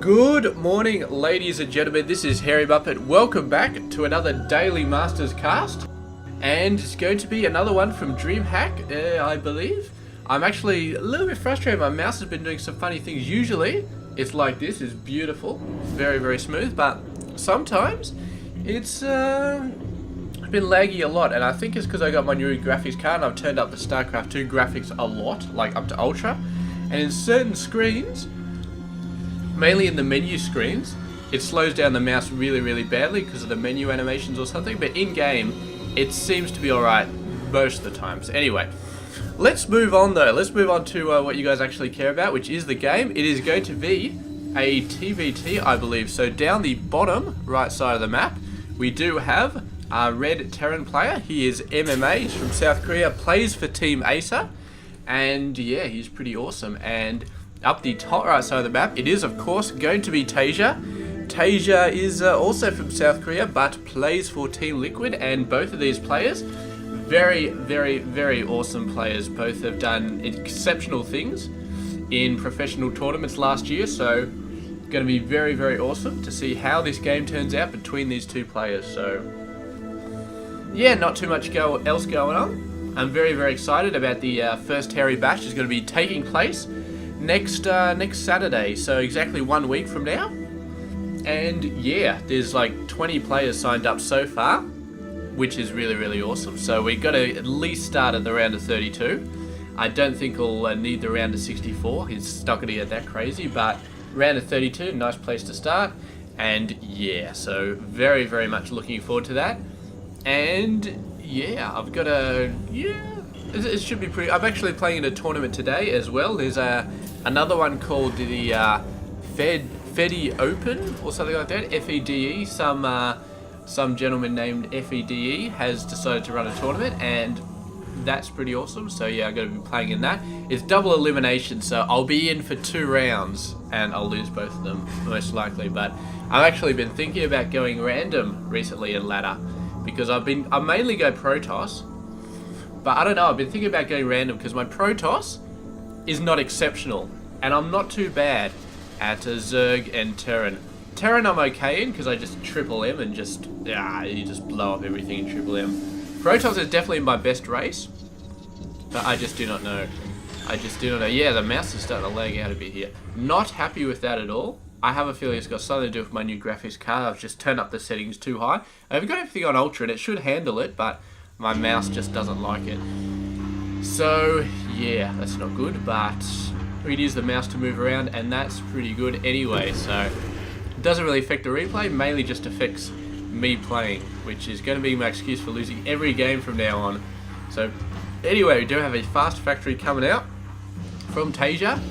Good morning, ladies and gentlemen. This is Harry Muppet. Welcome back to another Daily Masters cast. And it's going to be another one from DreamHack, I believe. I'm actually a little bit frustrated. My mouse has been doing some funny things. Usually, it's like this. It's beautiful. Very, very smooth. But sometimes, it's been laggy a lot. And I think it's because I got my new graphics card and I've turned up the Starcraft 2 graphics a lot, like up to Ultra. And in certain screens, mainly in the menu screens, it slows down the mouse really, really badly because of the menu animations or something, but in-game, it seems to be alright most of the times. Anyway, let's move on though. Let's move on to what you guys actually care about, which is the game. It is going to be a TvT, I believe. So down the bottom right side of the map, we do have a red Terran player. He is MMA, he's from South Korea, plays for Team TaeJa, and yeah, he's pretty awesome. And up the top right side of the map, it is of course going to be TaeJa. TaeJa is also from South Korea, but plays for Team Liquid, and both of these players, very, very, very awesome players. Both have done exceptional things in professional tournaments last year, so going to be very, very awesome to see how this game turns out between these two players. So yeah, not too much else going on. I'm very, very excited about the first Harry Bash is going to be taking place next Saturday, so exactly 1 week from now. And yeah, there's like 20 players signed up so far, which is really, really awesome. So we got to at least start at the round of 32. I don't think we'll need the round of 64. It's not going to get that crazy, but round of 32, nice place to start. And yeah, so very, very much looking forward to that. And yeah, I've got it should be pretty. I'm actually playing in a tournament today as well. There's another one called the Fede Open or something like that. FEDE. Some gentleman named FEDE has decided to run a tournament, and that's pretty awesome. So yeah, I'm going to be playing in that. It's double elimination, so I'll be in for 2 rounds and I'll lose both of them most likely. But I've actually been thinking about going random recently in ladder because I mainly go Protoss. But I don't know, I've been thinking about going random because my Protoss is not exceptional. And I'm not too bad at Zerg and Terran. Terran I'm okay in because I just triple M and you just blow up everything in triple M. Protoss is definitely my best race. But I just do not know. Yeah, the mouse is starting to lag out a bit here. Not happy with that at all. I have a feeling it's got something to do with my new graphics card. I've just turned up the settings too high. I've got everything on Ultra and it should handle it, but my mouse just doesn't like it. So yeah, that's not good, but we'd use the mouse to move around and that's pretty good anyway. So it doesn't really affect the replay, mainly just affects me playing, which is going to be my excuse for losing every game from now on. So anyway, we do have a fast factory coming out from TaeJa.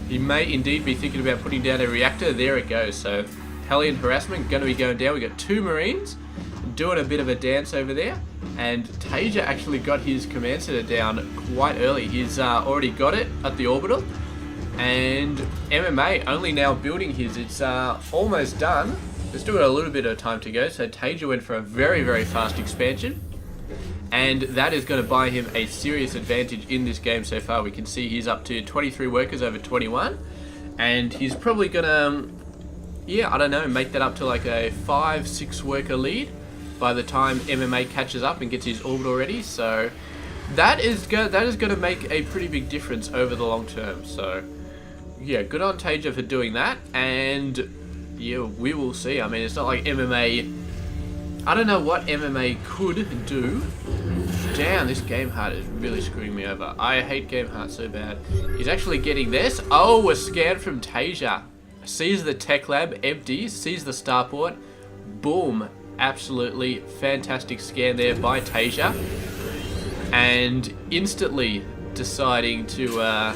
He may indeed be thinking about putting down a reactor. There it goes. So Hellion harassment going to be going down. We got 2 Marines doing a bit of a dance over there, and TaeJa actually got his command center down quite early. He's already got it at the orbital, and MMA only now building his. It's almost done. There's still got a little bit of time to go, so TaeJa went for a very, very fast expansion, and that is going to buy him a serious advantage in this game so far. We can see he's up to 23 workers over 21, and he's probably going to, yeah, I don't know, make that up to like a 5-6 worker lead by the time MMA catches up and gets his orbital ready. So that is going to make a pretty big difference over the long term. So yeah, good on TaeJa for doing that. And yeah, we will see. I mean, it's not like MMA, I don't know what MMA could do. Damn, this game heart is really screwing me over. I hate game heart so bad. He's actually getting this. Oh, a scan from TaeJa. Sees the tech lab empty, sees the starport. Boom. Absolutely fantastic scan there by TaeJa, and instantly deciding to how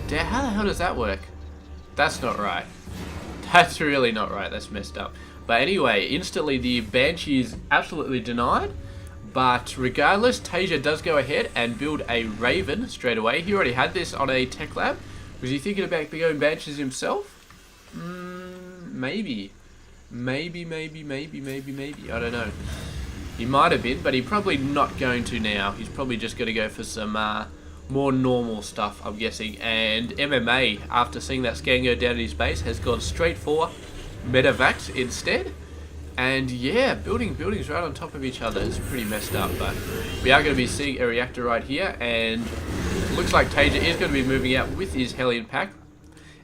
the hell does that work? That's not right. That's really not right. That's messed up. But anyway, instantly the Banshee is absolutely denied, but regardless, TaeJa does go ahead and build a Raven straight away. He already had this on a tech lab. Was he thinking about going Banshees himself? Maybe. Maybe, I don't know. He might have been, but he's probably not going to now. He's probably just going to go for some more normal stuff, I'm guessing. And MMA, after seeing that scan go down at his base, has gone straight for medevacs instead. And yeah, buildings right on top of each other is pretty messed up, but we are going to be seeing a reactor right here, and looks like TaeJa is going to be moving out with his Hellion pack.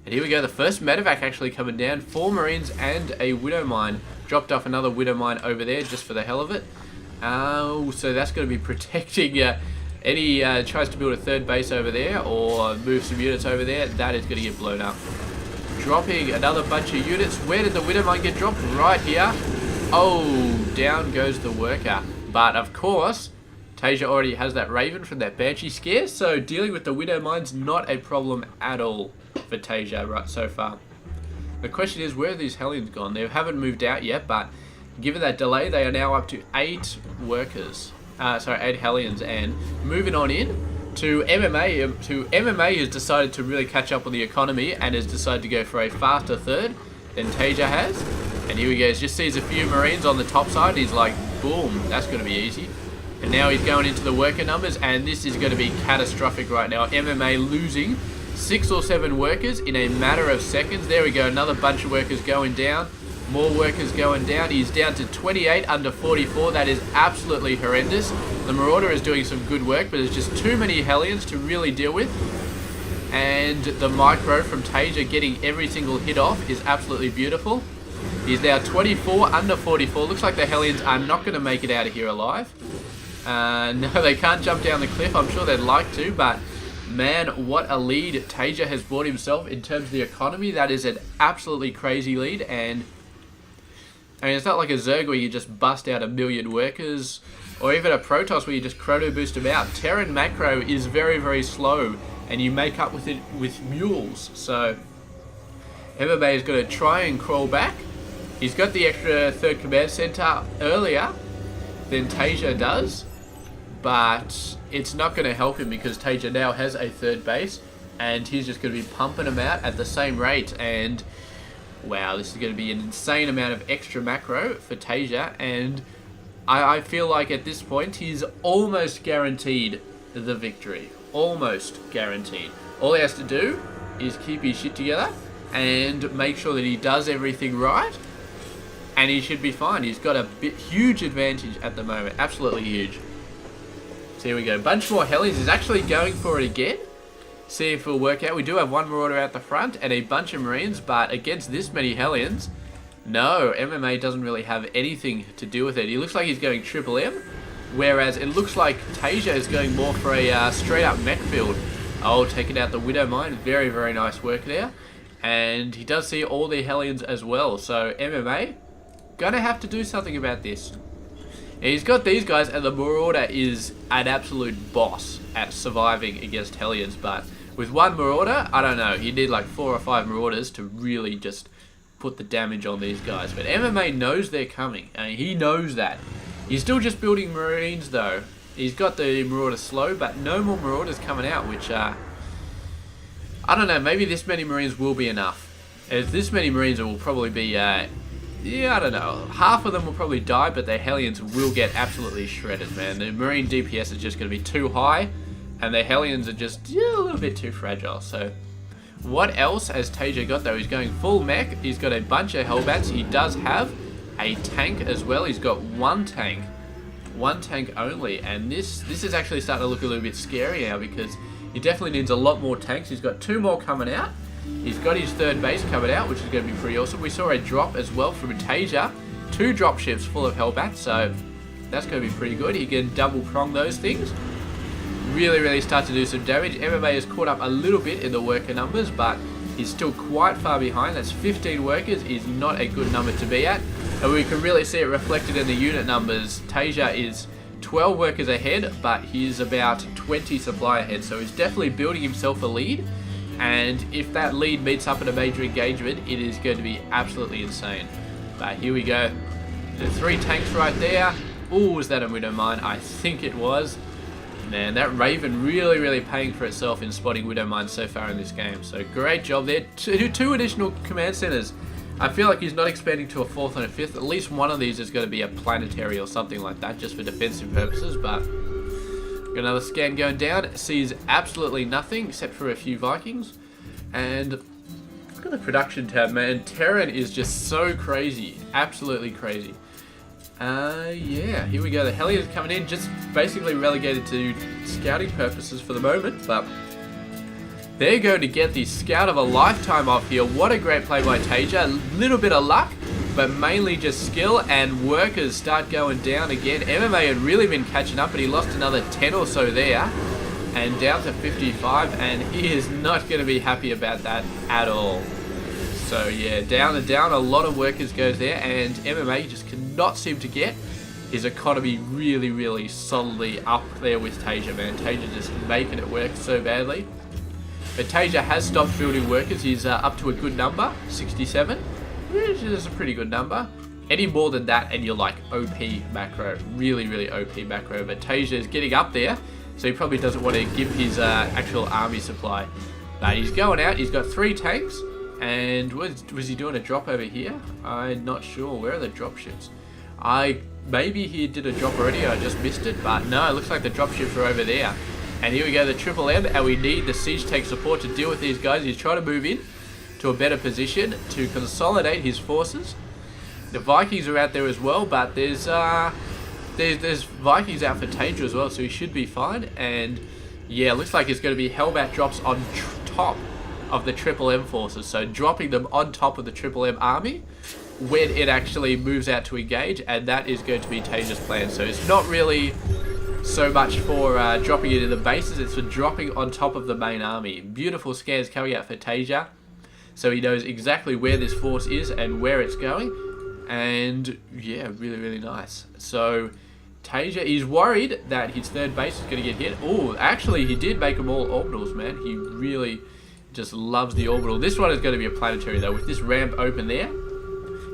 And here we go, the first medevac actually coming down. 4 Marines and a Widow Mine. Dropped off another Widow Mine over there just for the hell of it. So that's going to be protecting any tries to build a third base over there or move some units over there. That is going to get blown up. Dropping another bunch of units. Where did the Widow Mine get dropped? Right here. Oh, down goes the worker. But of course, TaeJa already has that Raven from that Banshee scare, so dealing with the Widow Mine's not a problem at all for TaeJa right so far. The question is, where are these Hellions gone? They haven't moved out yet, but given that delay, they are now up to 8 workers. 8 Hellions, and moving on in to MMA. MMA has decided to really catch up on the economy and has decided to go for a faster third than TaeJa has. And here he goes, just sees a few Marines on the top side. He's like, boom, that's going to be easy. And now he's going into the worker numbers, and this is going to be catastrophic right now. MMA losing 6 or 7 workers in a matter of seconds. There we go, another bunch of workers going down. More workers going down. He's down to 28 under 44. That is absolutely horrendous. The Marauder is doing some good work, but there's just too many Hellions to really deal with. And the micro from TaeJa getting every single hit off is absolutely beautiful. He's now 24 under 44. Looks like the Hellions are not going to make it out of here alive. No, they can't jump down the cliff. I'm sure they'd like to, but man, what a lead TaeJa has bought himself in terms of the economy. That is an absolutely crazy lead, and I mean, it's not like a Zerg where you just bust out 1 million workers, or even a Protoss where you just chrono boost them out. Terran macro is very, very slow, and you make up with it with mules. So MMA is going to try and crawl back. He's got the extra 3rd command center earlier than TaeJa does, but it's not going to help him because TaeJa now has a 3rd base, and he's just going to be pumping them out at the same rate. And wow, this is going to be an insane amount of extra macro for TaeJa, and I feel like at this point he's almost guaranteed the victory. Almost guaranteed. All he has to do is keep his shit together and make sure that he does everything right, and he should be fine. He's got a huge advantage at the moment. Absolutely huge. So here we go. Bunch more Hellions. He's actually going for it again. See if it'll work out. We do have 1 Marauder out the front and a bunch of Marines, but against this many Hellions, no, MMA doesn't really have anything to do with it. He looks like he's going Triple M, whereas it looks like TaeJa is going more for a straight up mech build. Oh, taking out the Widow Mine. Very, very nice work there. And he does see all the Hellions as well. So MMA, gonna have to do something about this. And he's got these guys, and the Marauder is an absolute boss at surviving against Hellions, but with 1 Marauder, I don't know, you need like 4 or 5 Marauders to really just put the damage on these guys. But MMA knows they're coming, and he knows that. He's still just building Marines though. He's got the Marauder slow, but no more Marauders coming out, which I don't know, maybe this many Marines will be enough. As this many Marines, it will probably be, yeah, I don't know. Half of them will probably die, but their Hellions will get absolutely shredded, man. The Marine DPS is just going to be too high, and the Hellions are just a little bit too fragile. So what else has TaeJa got though? He's going full mech. He's got a bunch of Hellbats. He does have a tank as well. He's got 1 tank. 1 tank only, and this is actually starting to look a little bit scary now because he definitely needs a lot more tanks. He's got 2 more coming out. He's got his 3rd base coming out, which is going to be pretty awesome. We saw a drop as well from TaeJa. 2 drop ships full of Hellbats, so that's going to be pretty good. He can double prong those things. Really start to do some damage. MMA has caught up a little bit in the worker numbers, but he's still quite far behind. That's 15 workers is not a good number to be at. And we can really see it reflected in the unit numbers. TaeJa is 12 workers ahead, but he's about 20 supply ahead. So he's definitely building himself a lead. And if that lead meets up in a major engagement, it is going to be absolutely insane. But here we go. The 3 tanks right there. Ooh, was that a Widow Mine? I think it was. Man, that Raven really paying for itself in spotting Widow Mines so far in this game. So great job there. 2 additional command centers. I feel like he's not expanding to a 4th and a 5th. At least one of these is going to be a planetary or something like that, just for defensive purposes. But Got another scan going down. Sees absolutely nothing except for a few Vikings. And look at the production tab, man. Terran is just so crazy. Absolutely crazy. Yeah, here we go. The Hellions coming in, just basically relegated to scouting purposes for the moment, but they're going to get the scout of a lifetime off here. What a great play by TaeJa. A little bit of luck, but mainly just skill, and workers start going down again. MMA had really been catching up, but he lost another 10 or so there, and down to 55, and he is not going to be happy about that at all. So yeah, down and down, a lot of workers goes there, and MMA just cannot seem to get his economy really solidly up there with TaeJa, man. TaeJa just making it work so badly. But TaeJa has stopped building workers. He's up to a good number, 67, which is a pretty good number. Any more than that and you're like OP macro, really OP macro. But TaeJa is getting up there, so he probably doesn't want to give his actual army supply. But he's going out, he's got 3 tanks. And was he doing a drop over here? I'm not sure. Where are the drop ships? Maybe he did a drop already, I just missed it, but no, it looks like the drop ships are over there. And here we go, the Triple M, and we need the siege tank support to deal with these guys. He's trying to move in to a better position to consolidate his forces. The Vikings are out there as well, but there's Vikings out for TaeJa as well, so he should be fine. And yeah, looks like it's going to be Hellbat drops on top of the Triple M forces, so dropping them on top of the Triple M army when it actually moves out to engage, and that is going to be TaeJa's plan. So it's not really so much for dropping it in the bases, it's for dropping on top of the main army. Beautiful scans coming out for TaeJa, so he knows exactly where this force is and where it's going, and yeah, really nice. So TaeJa is worried that his third base is going to get hit. Oh, actually he did make them all orbitals, man. He really just loves the orbital. This one is going to be a planetary though. With this ramp open there,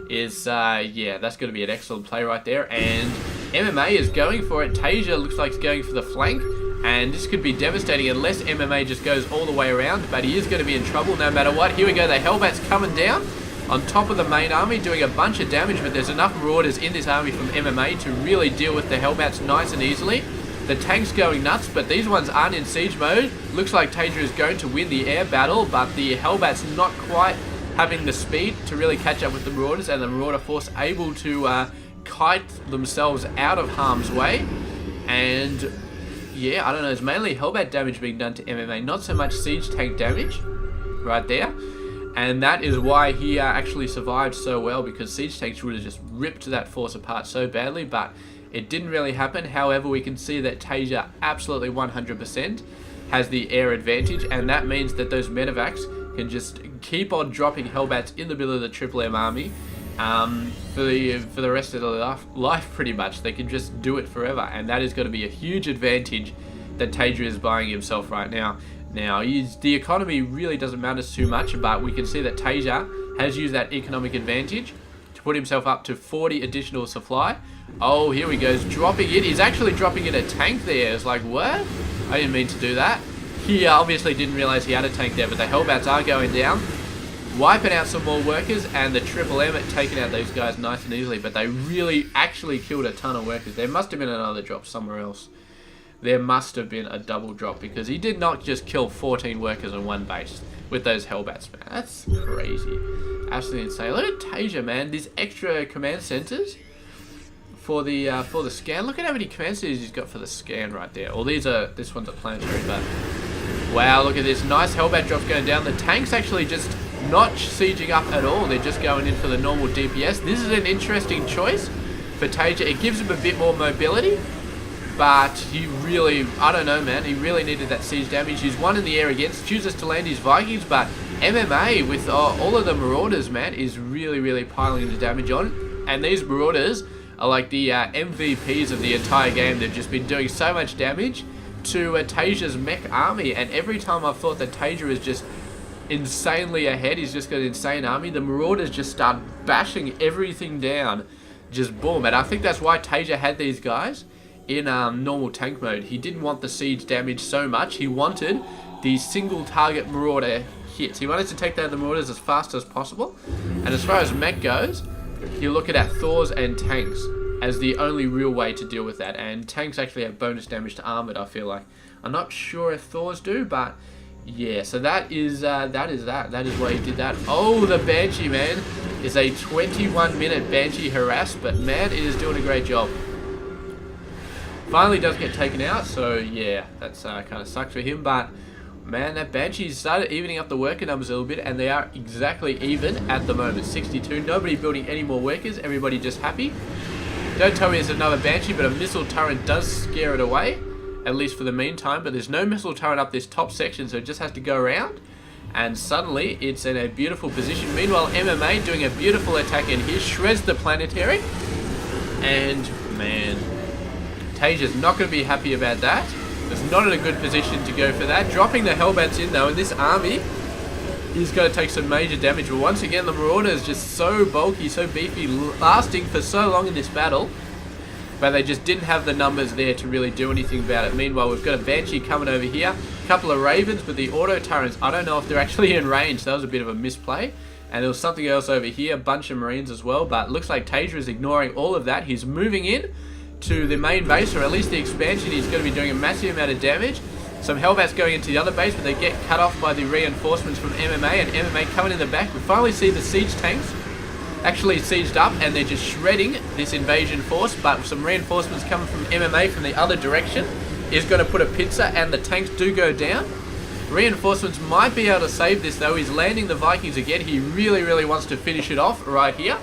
is yeah, that's going to be an excellent play right there. And MMA is going for it. TaeJa looks like he's going for the flank, and this could be devastating unless MMA just goes all the way around, but he is going to be in trouble no matter what. Here we go, the Hellbat's coming down on top of the main army, doing a bunch of damage, but there's enough Marauders in this army from MMA to really deal with the Hellbats nice and easily. The tank's going nuts, but these ones aren't in siege mode. Looks like TaeJa is going to win the air battle, but the Hellbat's not quite having the speed to really catch up with the Marauders, and the Marauder force able to kite themselves out of harm's way. And yeah, I don't know, it's mainly Hellbat damage being done to MMA, not so much siege tank damage right there. And that is why he actually survived so well, because siege tanks would have just ripped that force apart so badly, but it didn't really happen. However, we can see that TaeJa absolutely 100% has the air advantage, and that means that those medevacs can just keep on dropping Hellbats in the middle of the Triple M army for the rest of their life pretty much. They can just do it forever, and that is going to be a huge advantage that TaeJa is buying himself right now. Now, the economy really doesn't matter too much, but we can see that TaeJa has used that economic advantage to put himself up to 40 additional supply. Oh, here he goes, dropping it. He's actually dropping in a tank there. It's like, what? I didn't mean to do that. He obviously didn't realize he had a tank there, but the Hellbats are going down, wiping out some more workers, and the Triple M taking out those guys nice and easily, but they really actually killed a ton of workers. There must have been another drop somewhere else. There must have been a double drop, because he did not just kill 14 workers on one base with those Hellbats, man. That's crazy. Absolutely insane. Look at TaeJa, man. These extra command centers for the scan. Look at how many command centers he's got for the scan right there. Well, this one's a planetary, but wow, look at this. Nice Hellbat drops going down. The tank's actually just not sieging up at all. They're just going in for the normal DPS. This is an interesting choice for TaeJa. It gives him a bit more mobility, but he really, I don't know, man. He really needed that siege damage. He's one in the air against, chooses to land his Vikings, but MMA with all of the Marauders, man, is really piling the damage on. And these Marauders are like the MVPs of the entire game. They've just been doing so much damage to TaeJa's mech army, and every time I've thought that TaeJa is just insanely ahead, he's just got an insane army, the Marauders just start bashing everything down, just boom. And I think that's why TaeJa had these guys in normal tank mode. He didn't want the siege damage so much. He wanted the single target Marauder hits. He wanted to take down the Marauders as fast as possible. And as far as mech goes, you're looking at Thors and tanks. as the only real way to deal with that. And tanks actually have bonus damage to armored, I feel like. I'm not sure if Thors do, but yeah, so that is that. That is why he did that. Oh, the Banshee, man, is a 21-minute Banshee harass, but man, it is doing a great job. Finally does get taken out, so yeah, that's kind of sucks for him, but man, that Banshee started evening up the worker numbers a little bit, and they are exactly even at the moment. 62, nobody building any more workers, everybody just happy. Don't tell me there's another Banshee, but a missile turret does scare it away, at least for the meantime, but there's no missile turret up this top section, so it just has to go around, and suddenly it's in a beautiful position. Meanwhile, MMA doing a beautiful attack in here, shreds the planetary, and man, TaeJa's not going to be happy about that. It's not in a good position to go for that. Dropping the Hellbats in though, and this army is going to take some major damage. But once again, the Marauder is just so bulky, so beefy, lasting for so long in this battle. But they just didn't have the numbers there to really do anything about it. Meanwhile, we've got a Banshee coming over here. A couple of Ravens, but the auto turrets, I don't know if they're actually in range. That was a bit of a misplay. And there was something else over here, a bunch of Marines as well. But it looks like TaeJa is ignoring all of that. He's moving in to the main base, or at least the expansion. He's going to be doing a massive amount of damage. Some Hellbats going into the other base, but they get cut off by the reinforcements from MMA, and MMA coming in the back. We finally see the siege tanks actually sieged up, and they're just shredding this invasion force, but some reinforcements coming from MMA from the other direction is going to put a pincer, and the tanks do go down. Reinforcements might be able to save this though. He's landing the Vikings again. He really wants to finish it off right here,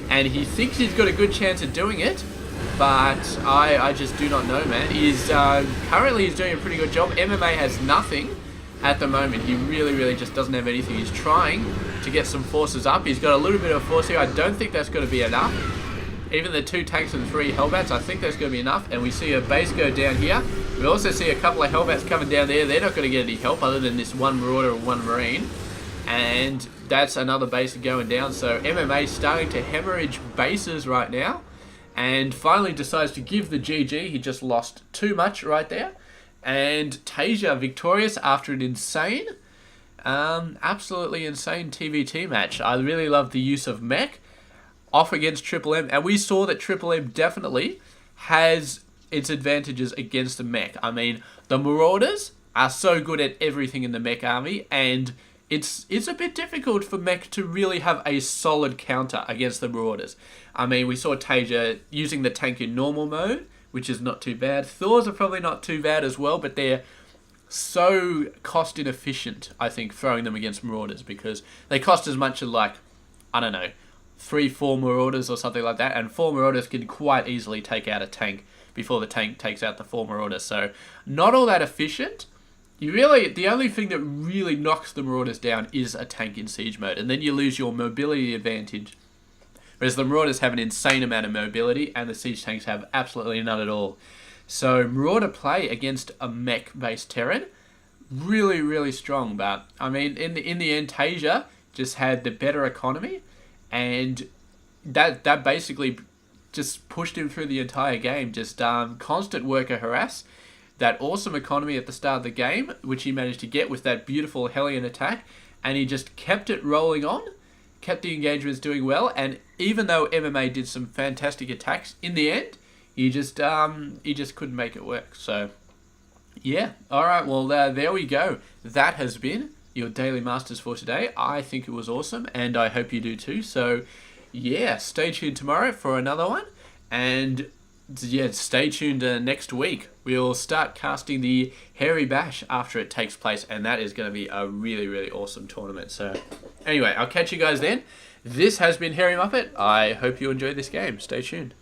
and he thinks he's got a good chance of doing it. But I just do not know, man. Currently he's doing a pretty good job. MMA has nothing at the moment. He really just doesn't have anything. He's trying to get some forces up. He's got a little bit of force here. I don't think that's going to be enough. Even the 2 tanks and 3 Hellbats, I think that's going to be enough. And we see a base go down here. We also see a couple of Hellbats coming down there. They're not going to get any help other than this 1 Marauder and 1 Marine. And that's another base going down. So MMA starting to hemorrhage bases right now. And finally decides to give the GG. He just lost too much right there. And TaeJa victorious after an insane, absolutely insane TvT match. I really love the use of mech off against Triple M. And we saw that Triple M definitely has its advantages against the mech. I mean, the Marauders are so good at everything in the mech army, and it's a bit difficult for mech to really have a solid counter against the Marauders. I mean, we saw TaeJa using the tank in normal mode, which is not too bad. Thors are probably not too bad as well, but they're so cost inefficient, I think, throwing them against Marauders, because they cost as much as, like, I don't know, 3-4 Marauders or something like that, and 4 Marauders can quite easily take out a tank before the tank takes out the 4 Marauders. So not all that efficient. The only thing that really knocks the Marauders down is a tank in siege mode, and then you lose your mobility advantage. Whereas the Marauders have an insane amount of mobility, and the siege tanks have absolutely none at all. So Marauder play against a mech-based Terran, really strong. But I mean, in the end, TaeJa just had the better economy, and that basically just pushed him through the entire game. Just constant worker harass. That awesome economy at the start of the game, which he managed to get with that beautiful Hellion attack, and he just kept it rolling on, kept the engagements doing well, and even though MMA did some fantastic attacks, in the end, he just couldn't make it work. So, yeah. Alright, well, there we go. That has been your Daily Masters for today. I think it was awesome, and I hope you do too. So, yeah, stay tuned tomorrow for another one, and yeah, stay tuned next week. We'll start casting the Hairy Bash after it takes place, and that is going to be a really awesome tournament. So anyway, I'll catch you guys then. This has been Hairy Muppet. I hope you enjoyed this game. Stay tuned.